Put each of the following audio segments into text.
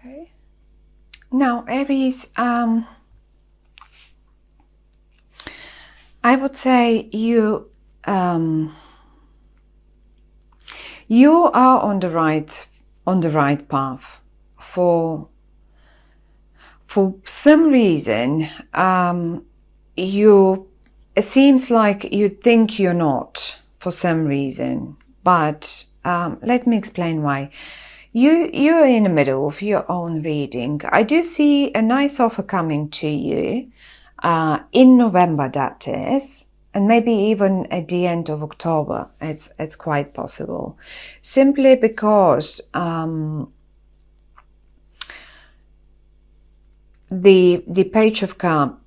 Okay. Now, Aries, I would say you are on the right path. For some reason, it seems like you think you're not for some reason, but let me explain why. You're in the middle of your own reading. I do see a nice offer coming to you in November, that is, and maybe even at the end of October. It's quite possible, simply because the Page of Cups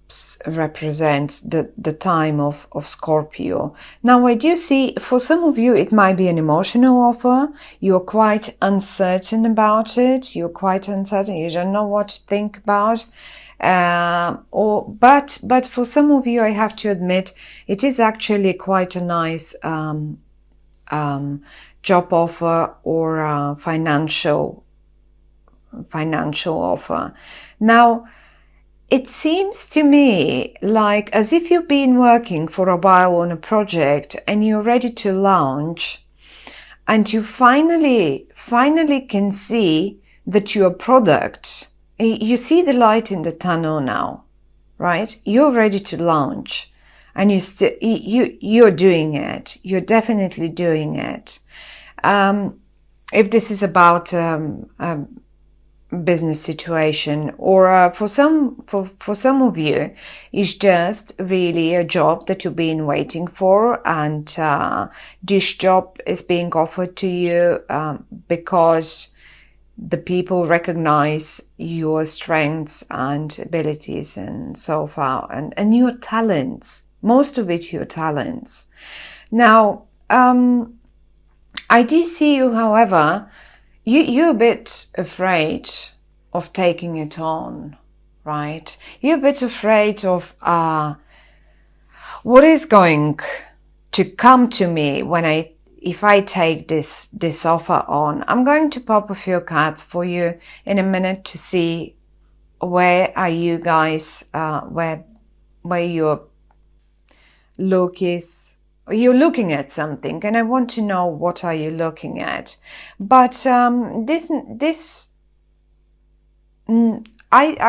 represents the time of Scorpio. Now, I do see for some of you it might be an emotional offer. You're quite uncertain about it. You're quite uncertain. You don't know what to think about. But for some of you, I have to admit, it is actually quite a nice job offer or financial offer. Now, it seems to me like as if you've been working for a while on a project and you're ready to launch, and you finally can see that your product, you see the light in the tunnel now, right? You're ready to launch, and you're doing it. You're definitely doing it. If this is about business situation, or for some of you it's just really a job that you've been waiting for, and this job is being offered to you because the people recognize your strengths and abilities and so far, and your talents, most of it your talents. Now, I do see you, however, you're a bit afraid of taking it on, right? You're a bit afraid of what is going to come to me if I take this offer on. I'm going to pop a few cards for you in a minute to see where are you guys, where your look is. You're looking at something, and I want to know what are you looking at. But I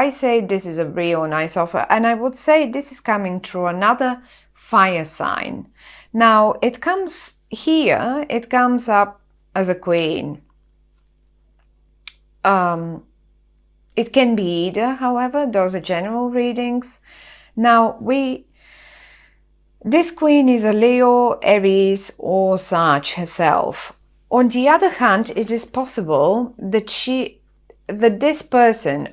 say this is a real nice offer, and I would say this is coming through another fire sign. Now, it comes here, it comes up as a queen. It can be either, however, those are general readings. Now, this queen is a Leo, Aries, or Sag herself. On the other hand, it is possible that this person,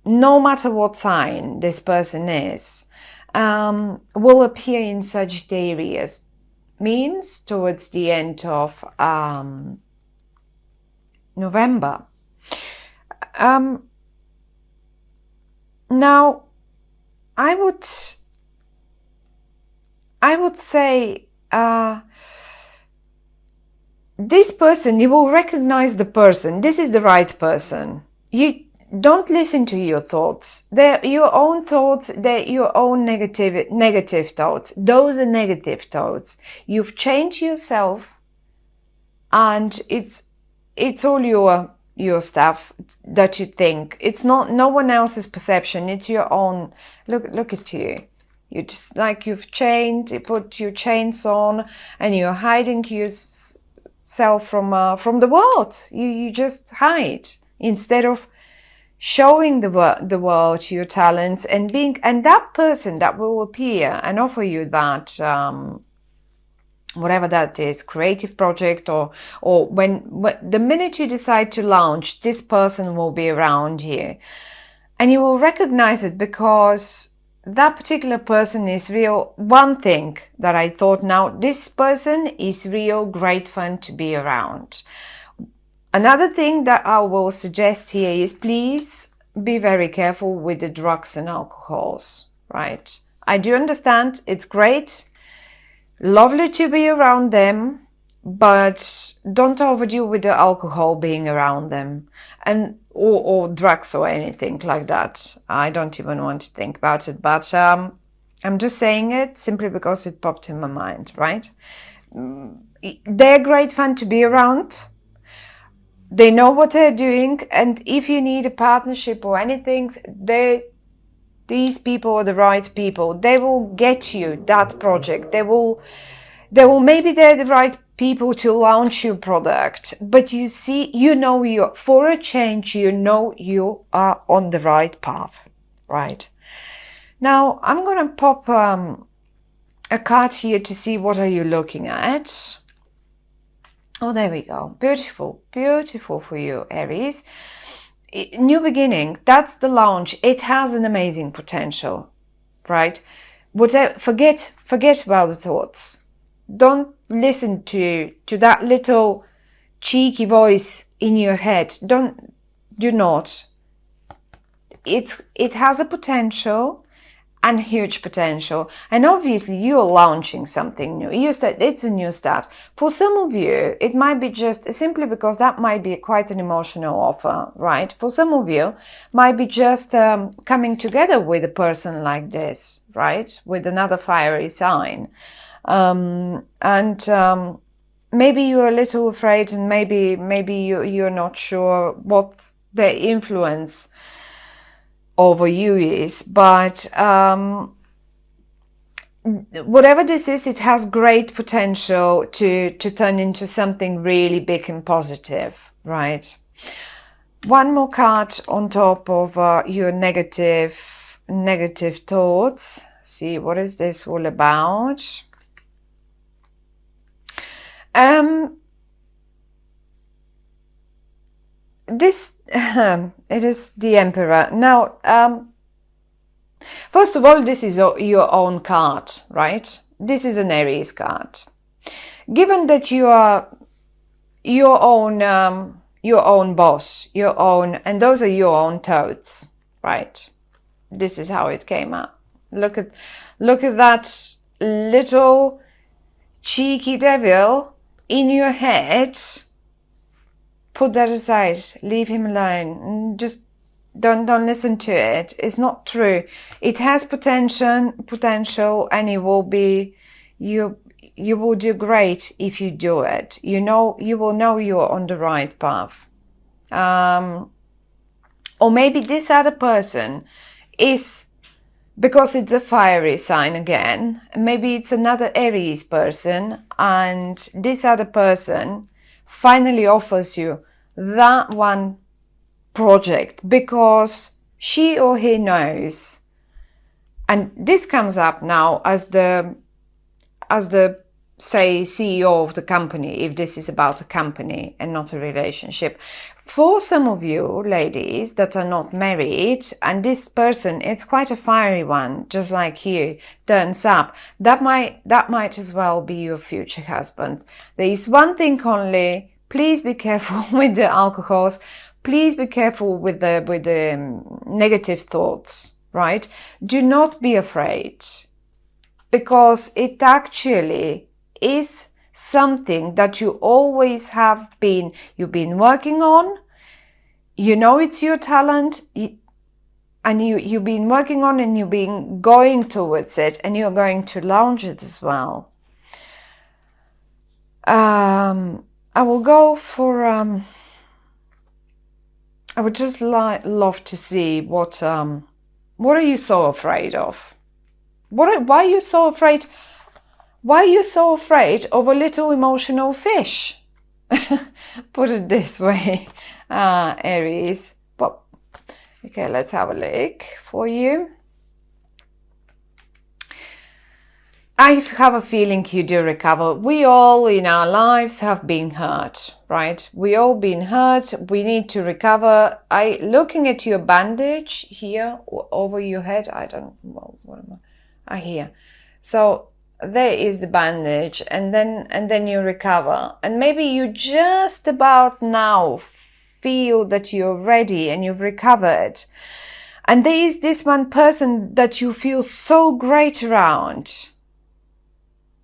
no matter what sign this person is, will appear in Sagittarius, means towards the end of November. Now, I would say this person, you will recognize the person. This is the right person. You don't listen to your thoughts. They're your own thoughts. They're your own negative thoughts. Those are negative thoughts. You've changed yourself, and it's all your stuff that you think. It's not no one else's perception. It's your own. Look at you. You just like you've changed. You put your chains on, and you're hiding yourself from the world. You just hide instead of showing the world your talents and that person that will appear and offer you that whatever that is, creative project, or when the minute you decide to launch, this person will be around you, and you will recognize it because that particular person is real. One thing that I thought, now this person is real great fun to be around. Another thing that I will suggest here is please be very careful with the drugs and alcohols, right? I do understand it's great, lovely to be around them, but don't overdo with the alcohol being around them. and or drugs or anything like that. I don't even want to think about it, but I'm just saying it simply because it popped in my mind, right? They're great fun to be around. They know what they're doing, and if you need a partnership or anything, these people are the right people. They will get you that project. Maybe they're the right people to launch your product, but you see, for a change, you are on the right path, right? Now I'm gonna pop a card here to see what are you looking at. Oh, there we go. Beautiful, beautiful for you, Aries. New beginning, that's the launch. It has an amazing potential, right? Forget about the thoughts. Don't listen to that little cheeky voice in your head. Do not. It has a potential, and huge potential, and obviously you're launching something new. It's a new start. For some of you, it might be just simply because that might be quite an emotional offer, right? For some of you, might be just coming together with a person like this, right? With another fiery sign, maybe you're a little afraid, and maybe you're not sure what the influence over you is, but whatever this is, it has great potential to turn into something really big and positive, right? One more card on top of your negative thoughts. See, what is this all about? This it is the Emperor. Now, first of all, this is your own card, right? This is an Aries card. Given that you are your own boss, and those are your own thoughts, right? This is how it came up. Look at that little cheeky devil in your head. Put that aside. Leave him alone. Just don't listen to it. It's not true. It has potential, and it will be you will do great if you do it. You will know you're on the right path. Or maybe this other person is, because it's a fiery sign again, maybe it's another Aries person, and this other person finally offers you that one project because she or he knows. And this comes up now as the say CEO of the company, if this is about a company and not a relationship. For some of you ladies that are not married, and this person, it's quite a fiery one, just like you, turns up, that might as well be your future husband. There is one thing only: please be careful with the alcohols. Please be careful with the negative thoughts, right? Do not be afraid, because it actually is something that you always you've been working on. You know it's your talent, and you've been working on, and you've been going towards it, and you're going to launch it as well. I will go for I would just love to see what are you so afraid of? Why are you so afraid? Why are you so afraid of a little emotional fish? Put it this way, Aries. But okay, let's have a look for you. I have a feeling you do recover. We all in our lives have been hurt, right? We all been hurt. We need to recover. Looking at your bandage here over your head. I don't know, what am I? Here. So there is the bandage, and then you recover. And maybe you just about now feel that you're ready and you've recovered. And there is this one person that you feel so great around.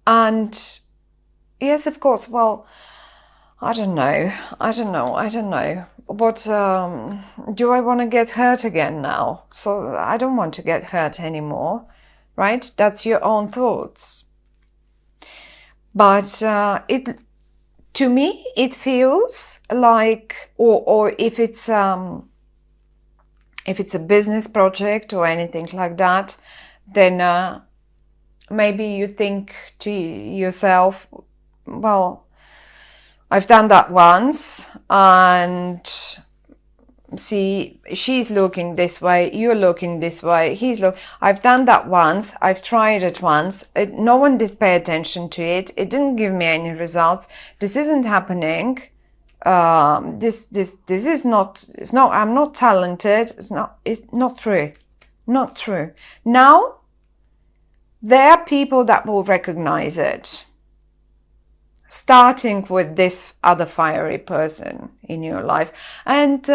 And yes, of course, well, I don't know. I don't know. I don't know. But do I want to get hurt again now? So I don't want to get hurt anymore, right? That's your own thoughts. But to me, it feels like, or if it's a business project or anything like that, then maybe you think to yourself, well, I've done that once, and see, she's looking this way, you're looking this way, I've done that once, I've tried it once, no one did pay attention to it, it didn't give me any results, this isn't happening, this is not, I'm not talented, it's not true, not true. Now, there are people that will recognize it. Starting with this other fiery person in your life. And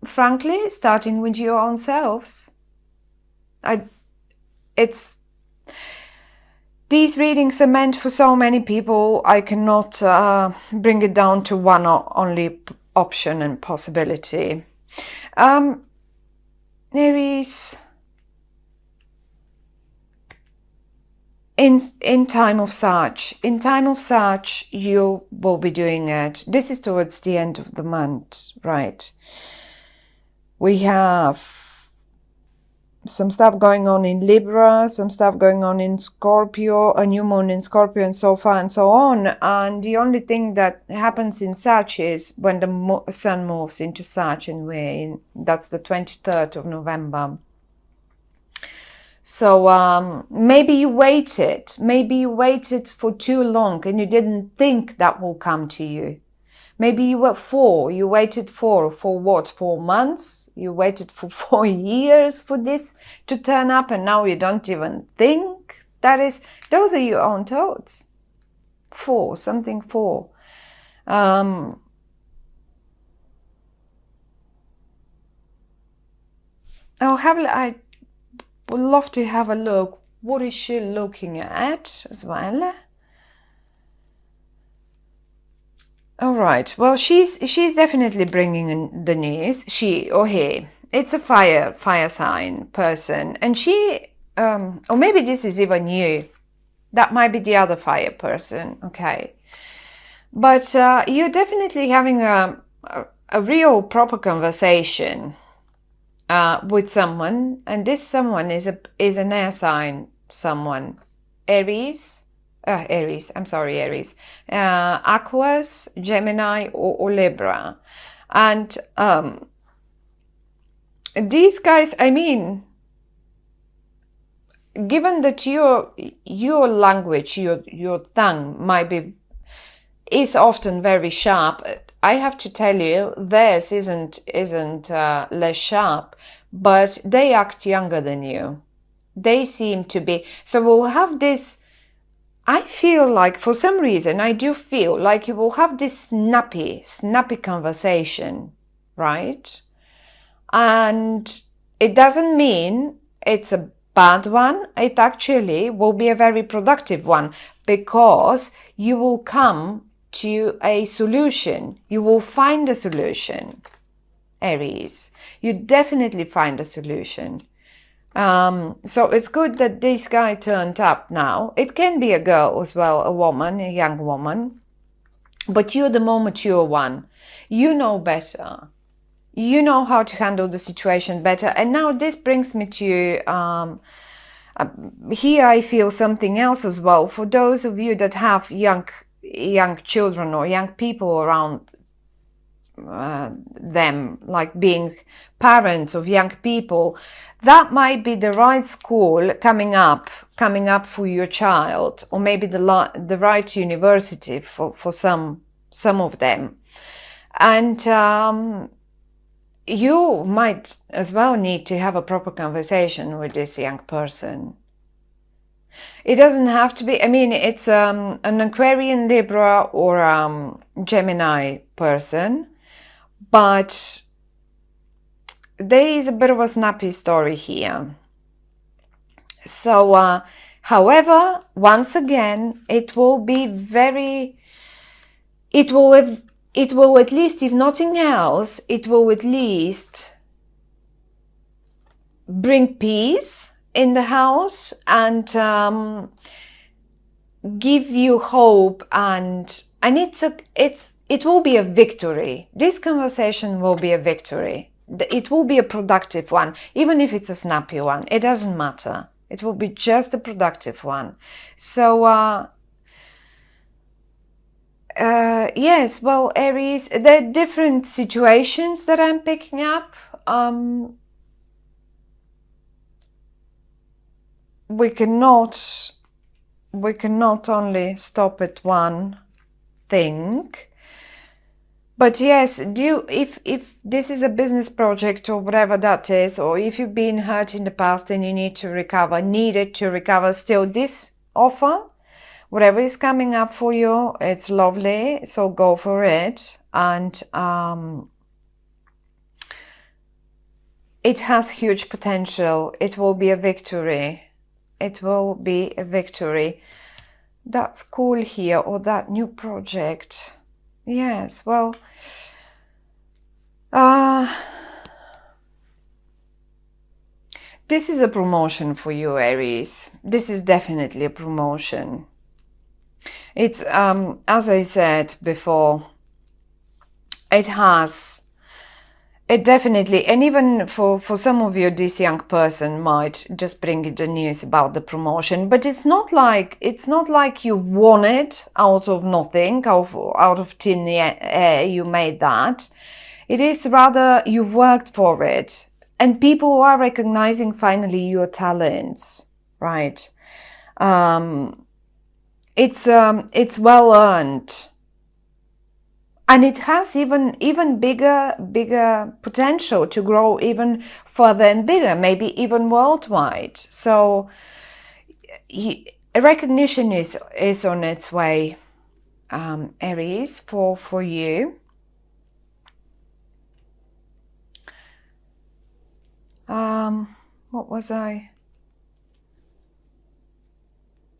frankly, starting with your own selves. These readings are meant for so many people. I cannot bring it down to one only option and possibility. Aries, in time of such, you will be doing it. This is towards the end of the month, right? We have some stuff going on in Libra, some stuff going on in Scorpio, a new moon in Scorpio, and so far and so on. And the only thing that happens in Sag is when the sun moves into Sag, and that's the 23rd of November. So maybe you waited for too long and you didn't think that will come to you. Maybe you waited for what? 4 months? You waited for 4 years for this to turn up, and now you don't even think. Those are your own thoughts. Something. I would love to have a look. What is she looking at as well? All right. Well, she's definitely bringing in the news. She or he. It's a fire sign person, and she, or maybe this is even you. That might be the other fire person. Okay, but you're definitely having a real proper conversation with someone, and this someone is an air sign. Someone, Aries. Aries, Aquarius, Gemini, or Libra. And these guys, I mean, given that your language, your tongue is often very sharp, I have to tell you, theirs isn't less sharp, but they act younger than you. They seem to be. So we'll have this. I feel like, for some reason, I do feel like you will have this snappy conversation, right? And it doesn't mean it's a bad one. It actually will be a very productive one, because you will come to a solution. You will find a solution, Aries. You definitely find a solution. So it's good that this guy turned up now. It can be a girl as well, a woman, a young woman. But you're the more mature one. You know better. You know how to handle the situation better. And now this brings me to, here I feel something else as well. For those of you that have young children or young people around them, like being parents of young people, that might be the right school coming up for your child, or maybe the right university for some of them. And you might as well need to have a proper conversation with this young person. It doesn't have to be, I mean, it's an Aquarian, Libra, or Gemini person. But there is a bit of a snappy story here. So, however, once again, it will be very it will at least, if nothing else, it will at least bring peace in the house and give you hope, and it will be a victory. This conversation will be a victory. It will be a productive one, even if it's a snappy one. It doesn't matter. It will be just a productive one. So yes, well, Aries, there are different situations that I'm picking up. We cannot only stop at one thing. But yes, if this is a business project or whatever that is, or if you've been hurt in the past and you needed to recover still, this offer, whatever is coming up for you, it's lovely, so go for it. And it has huge potential. It will be a victory. It will be a victory. That's cool here, or that new project. Yes, well, this is a promotion for you, Aries. This is definitely a promotion. It's, as I said before, it definitely, and even for some of you, this young person might just bring you the news about the promotion, but it's not like you won it out of nothing, out of thin air, you made that. It is rather you've worked for it, and people are recognizing finally your talents, right? It's well earned. And it has even bigger potential to grow even further and bigger, maybe even worldwide. So recognition is on its way, Aries, for you. What was I?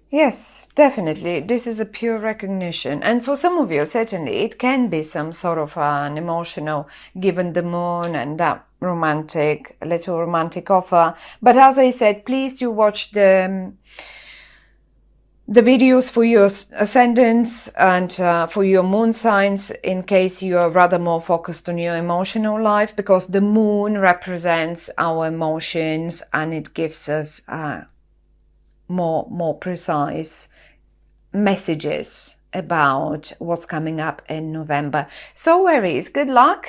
Yes, definitely. This is a pure recognition. And for some of you, certainly, it can be some sort of an emotional, given the moon and that little romantic offer. But as I said, please do watch the videos for your ascendants and for your moon signs, in case you are rather more focused on your emotional life, because the moon represents our emotions and it gives us more precise messages about what's coming up in November. So Aries, good luck.